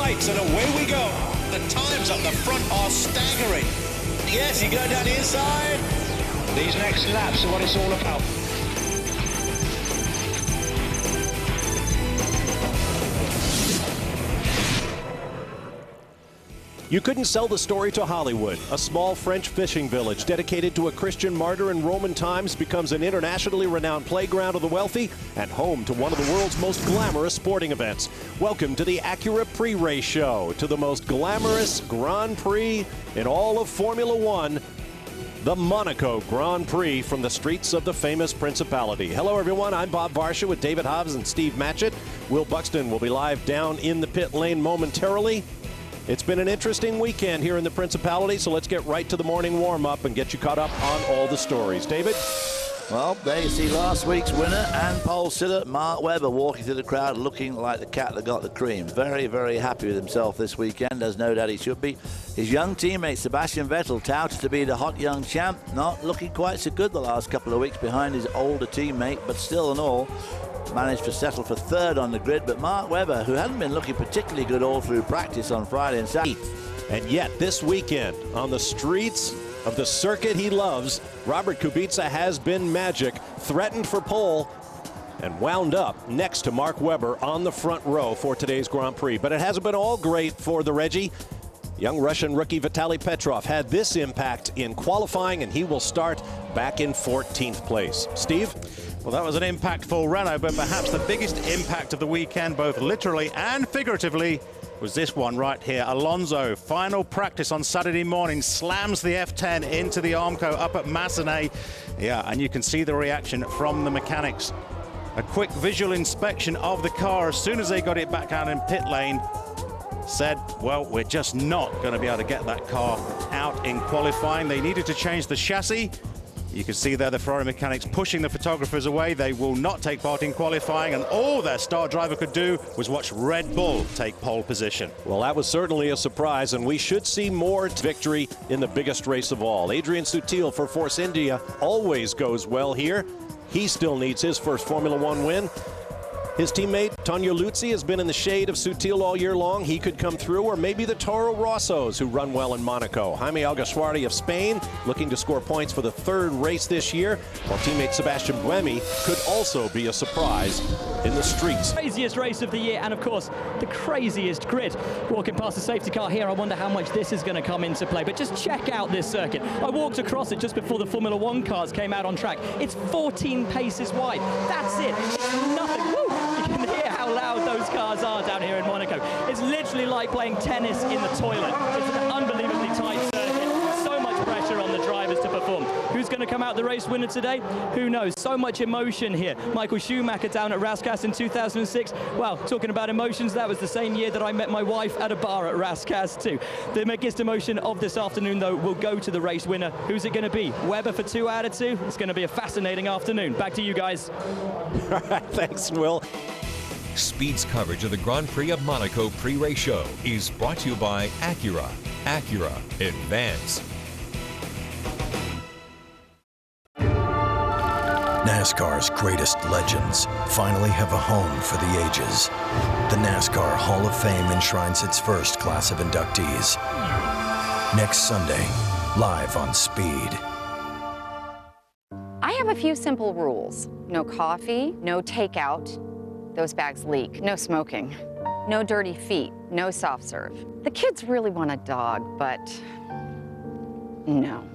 straights, and away we go. The times up the front are staggering. Yes, you go down the inside. These next laps are what it's all about. You couldn't sell the story to Hollywood. A small French fishing village dedicated to a Christian martyr in Roman times becomes an internationally renowned playground of the wealthy and home to one of the world's most glamorous sporting events. Welcome to the Acura Pre-Race Show, to the most glamorous Grand Prix in all of Formula One, the Monaco Grand Prix from the streets of the famous Principality. Hello, everyone. I'm Bob Varsha with David Hobbs and Steve Matchett. Will Buxton will be live down in the pit lane momentarily. It's been an interesting weekend here in the Principality, so let's get right to the morning warm-up and get you caught up on all the stories. David? Well, there you see last week's winner and pole sitter Mark Webber walking through the crowd looking like the cat that got the cream. Very, very happy with himself this weekend, as no doubt he should be. His young teammate Sebastian Vettel, touted to be the hot young champ, not looking quite so good the last couple of weeks behind his older teammate, but still in all, managed to settle for third on the grid. But Mark Webber, who hadn't been looking particularly good all through practice on Friday and Saturday. And yet this weekend, on the streets of the circuit he loves, Robert Kubica has been magic, threatened for pole, and wound up next to Mark Webber on the front row for today's Grand Prix. But it hasn't been all great for the Reggie. Young Russian rookie Vitaly Petrov had this impact in qualifying, and he will start back in 14th place. Steve? Well, that was an impactful Renault, but perhaps the biggest impact of the weekend, both literally and figuratively, was this one right here. Alonso, final practice on Saturday morning, slams the F10 into the Armco up at Massenet. Yeah, and you can see the reaction from the mechanics. A quick visual inspection of the car as soon as they got it back out in pit lane. Said, well, we're just not going to be able to get that car out in qualifying. They needed to change the chassis. You can see there the Ferrari mechanics pushing the photographers away. They will not take part in qualifying, and all their star driver could do was watch Red Bull take pole position. Well, that was certainly a surprise, and we should see more victory in the biggest race of all. Adrian Sutil for Force India always goes well here. He still needs his first Formula One win. His teammate, Tonio Luzzi, has been in the shade of Sutil all year long. He could come through, or maybe the Toro Rossos, who run well in Monaco. Jaime Alguersuari of Spain, looking to score points for the third race this year, while teammate Sebastian Buemi could also be a surprise in the streets. Craziest race of the year, and of course, the craziest grid. Walking past the safety car here, I wonder how much this is going to come into play. But just check out this circuit. I walked across it just before the Formula One cars came out on track. It's 14 paces wide. That's it. It's nothing. Woo! You can hear how loud those cars are down here in Monaco. It's literally like playing tennis in the toilet. It's an unbelievably tight circuit. So much pressure on the drivers to perform. Who's going to come out the race winner today? Who knows? So much emotion here. Michael Schumacher down at Rascasse in 2006. Well, talking about emotions, that was the same year that I met my wife at a bar at Rascasse too. The biggest emotion of this afternoon, though, will go to the race winner. Who's it going to be? Webber for 2 out of 2? It's going to be a fascinating afternoon. Back to you guys. All right, thanks, Will. Speed's coverage of the Grand Prix of Monaco pre-race show is brought to you by Acura. Acura Advance. NASCAR's greatest legends finally have a home for the ages. The NASCAR Hall of Fame enshrines its first class of inductees. Next Sunday, live on Speed. I have a few simple rules. No coffee, no takeout. Those bags leak. No smoking. No dirty feet. No soft serve. The kids really want a dog, but no.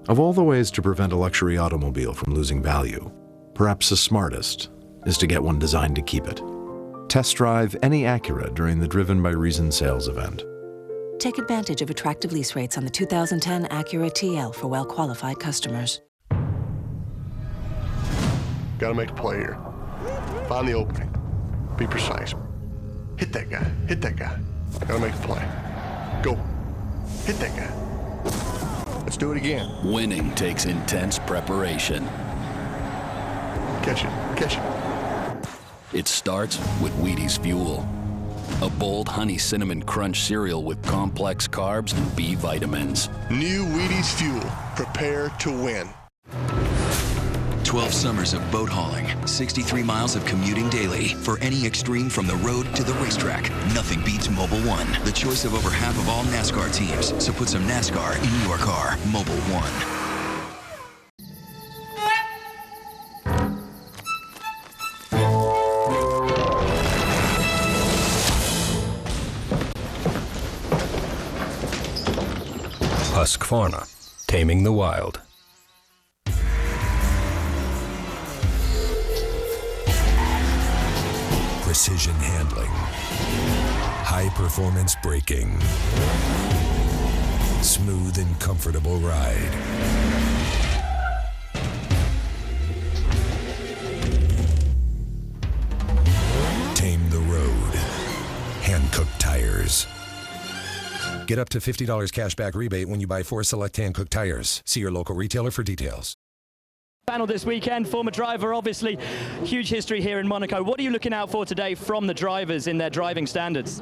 Of all the ways to prevent a luxury automobile from losing value, perhaps the smartest is to get one designed to keep it. Test drive any Acura during the Driven by Reason sales event. Take advantage of attractive lease rates on the 2010 Acura TL for well-qualified customers. Got to make a play here. Find the opening. Be precise. Hit that guy. Hit that guy. Got to make a play. Go. Hit that guy. Let's do it again. Winning takes intense preparation. Catch it. Catch it. It starts with Wheaties Fuel. A bold honey cinnamon crunch cereal with complex carbs and B vitamins. New Wheaties Fuel. Prepare to win. 12 summers of boat hauling, 63 miles of commuting daily. For any extreme from the road to the racetrack, nothing beats Mobil 1. The choice of over half of all NASCAR teams. So put some NASCAR in your car. Mobil 1. Husqvarna, taming the wild. Precision handling, high-performance braking, smooth and comfortable ride. Tame the road. Hand-cooked tires. Get up to $50 cashback rebate when you buy 4 select hand-cooked tires. See your local retailer for details. Panel this weekend, former driver, obviously huge history here in Monaco. What are you looking out for today from the drivers in their driving standards?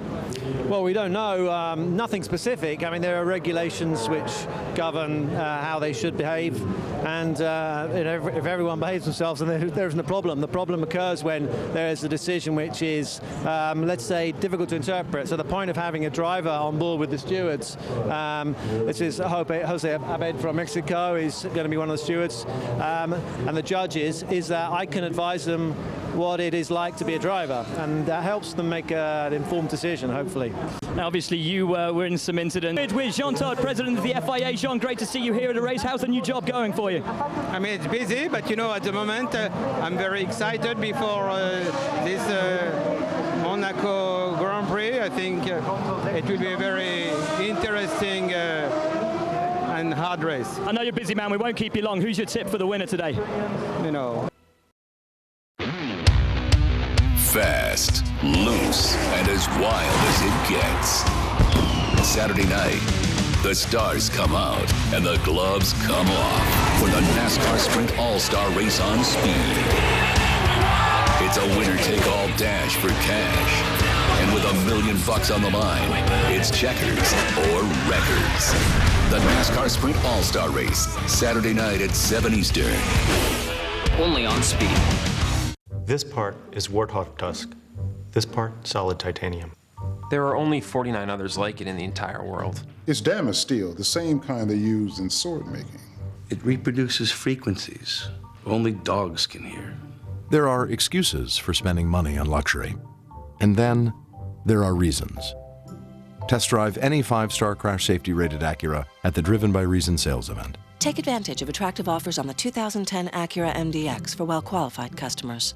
Well, we don't know, nothing specific. I mean, there are regulations which govern how they should behave, and if everyone behaves themselves, then there isn't a problem. The problem occurs when there is a decision which is, let's say, difficult to interpret. So the point of having a driver on board with the stewards, this is Jose Abed from Mexico, is going to be one of the stewards, and the judges, is that I can advise them what it is like to be a driver, and that helps them make an informed decision, hopefully. Now, obviously, you were in some incident with Jean Todt, president of the FIA. Jean, great to see you here at the race. How's the new job going for you? I mean, it's busy, but you know, at the moment, I'm very excited before this Monaco Grand Prix. I think it will be a very interesting and hard race. I know you're a busy, man. We won't keep you long. Who's your tip for the winner today? You know. Fast, loose, and as wild as it gets. Saturday night, the stars come out and the gloves come off for the NASCAR Sprint All-Star Race on Speed. It's a winner-take-all dash for cash. And with $1 million on the line, it's checkers or records. The NASCAR Sprint All-Star Race, Saturday night at 7 Eastern. Only on Speed. This part is warthog tusk. This part, solid titanium. There are only 49 others like it in the entire world. It's damaged steel, the same kind they use in sword making. It reproduces frequencies only dogs can hear. There are excuses for spending money on luxury. And then there are reasons. Test drive any 5-star crash safety rated Acura at the Driven by Reason sales event. Take advantage of attractive offers on the 2010 Acura MDX for well-qualified customers.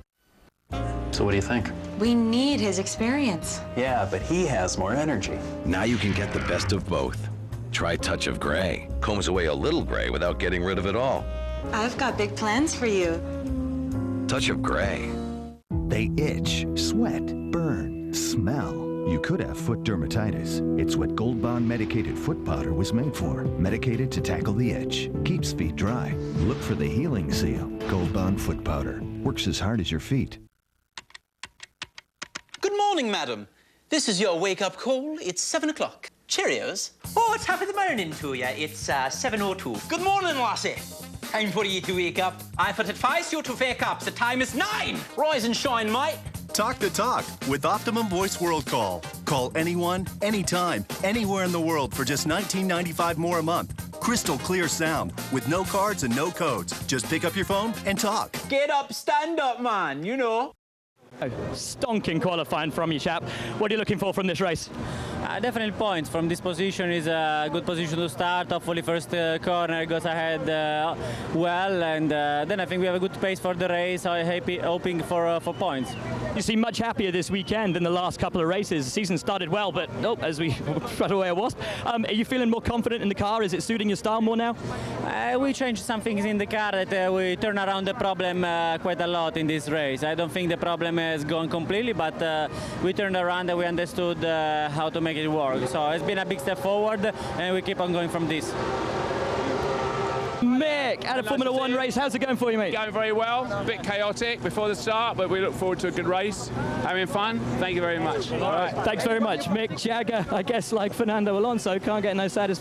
So what do you think? We need his experience. Yeah, but he has more energy. Now you can get the best of both. Try Touch of Gray. Combs away a little gray without getting rid of it all. I've got big plans for you. Touch of Gray. They itch, sweat, burn, smell. You could have foot dermatitis. It's what Gold Bond medicated foot powder was made for. Medicated to tackle the itch. Keeps feet dry. Look for the healing seal. Gold Bond foot powder. Works as hard as your feet. Good morning, madam. This is your wake-up call. It's 7 o'clock. Cheerios. Oh, it's top of the morning to you. It's 7:02. Good morning, lassie. Time for you to wake up. I would advise you to wake up. The time is 9. Rise and shine, mate. Talk the talk with Optimum Voice World Call. Call anyone, anytime, anywhere in the world for just $19.95 more a month. Crystal clear sound with no cards and no codes. Just pick up your phone and talk. Get up, stand up, man. You know. Stonking qualifying from you, chap. What are you looking for from this race? Definitely points. From this position is a good position to start. Hopefully first corner goes ahead well, and then I think we have a good pace for the race. I'm hoping for points. You seem much happier this weekend than the last couple of races. The season started well, but as we right away a wasp. Are you feeling more confident in the car? Is it suiting your style more now? We changed some things in the car that we turn around the problem quite a lot in this race. I don't think the problem has gone completely, but we turned around and we understood how to make it work. So it's been a big step forward, and we keep on going from this. Mick, at a Formula One race, how's it going for you, mate? Going very well. A bit chaotic before the start, but we look forward to a good race. Having fun. Thank you very much. All right. Thanks very much. Mick Jagger, I guess like Fernando Alonso, can't get no satisfaction.